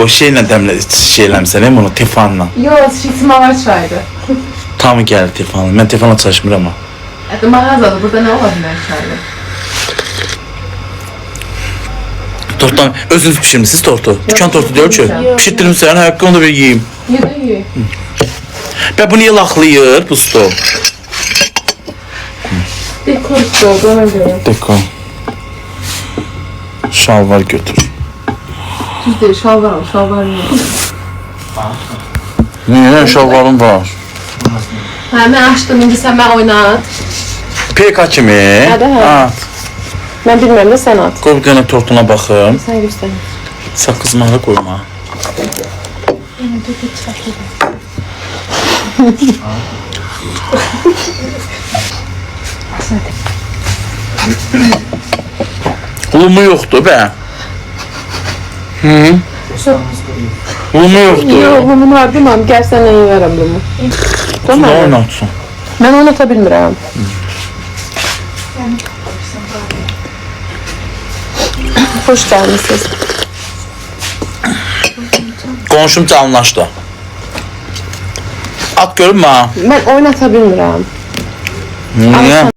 o şeyle şeyləmsən, onu tefanla. Yox, smavar çaydı. Tam gəlir tefanla. Mən tefanla çalışmıram ama. Hətta mağazadır, burada nə ola bilər çaydı? Tortdan özünüz pişirmişsiniz tortu. Dükan tortu deyil ki. Pişirtdirmişsən, haqqı onu da bir yiyeyim. Yedim. Və bu niyə laxlayır bu stol? Dekor oldu, ona görə. Dekor. Şalvar götür. Düz deyil, şalvar al, şalvar yox. Niyə? Şalvarım var. Hə, mən açdım, indi sən mən oynat. PK kimi. Hə. At. Mən bilməm də sən at. Qoy bir dənə tortuna baxım. Sən göstər. Sakızmağı koyma. Ulumu yoktu be. Hı? Ulumu yoktu. Yox, bunu var bilməm, gəl sənlə yeyərəm bunu. Ne oynatsın? Mən oynata bilmirəm. Hoş gəlmisiniz. Qonşum canlaşdı. At görünmə. Mən oynata bilmirəm. Niyə?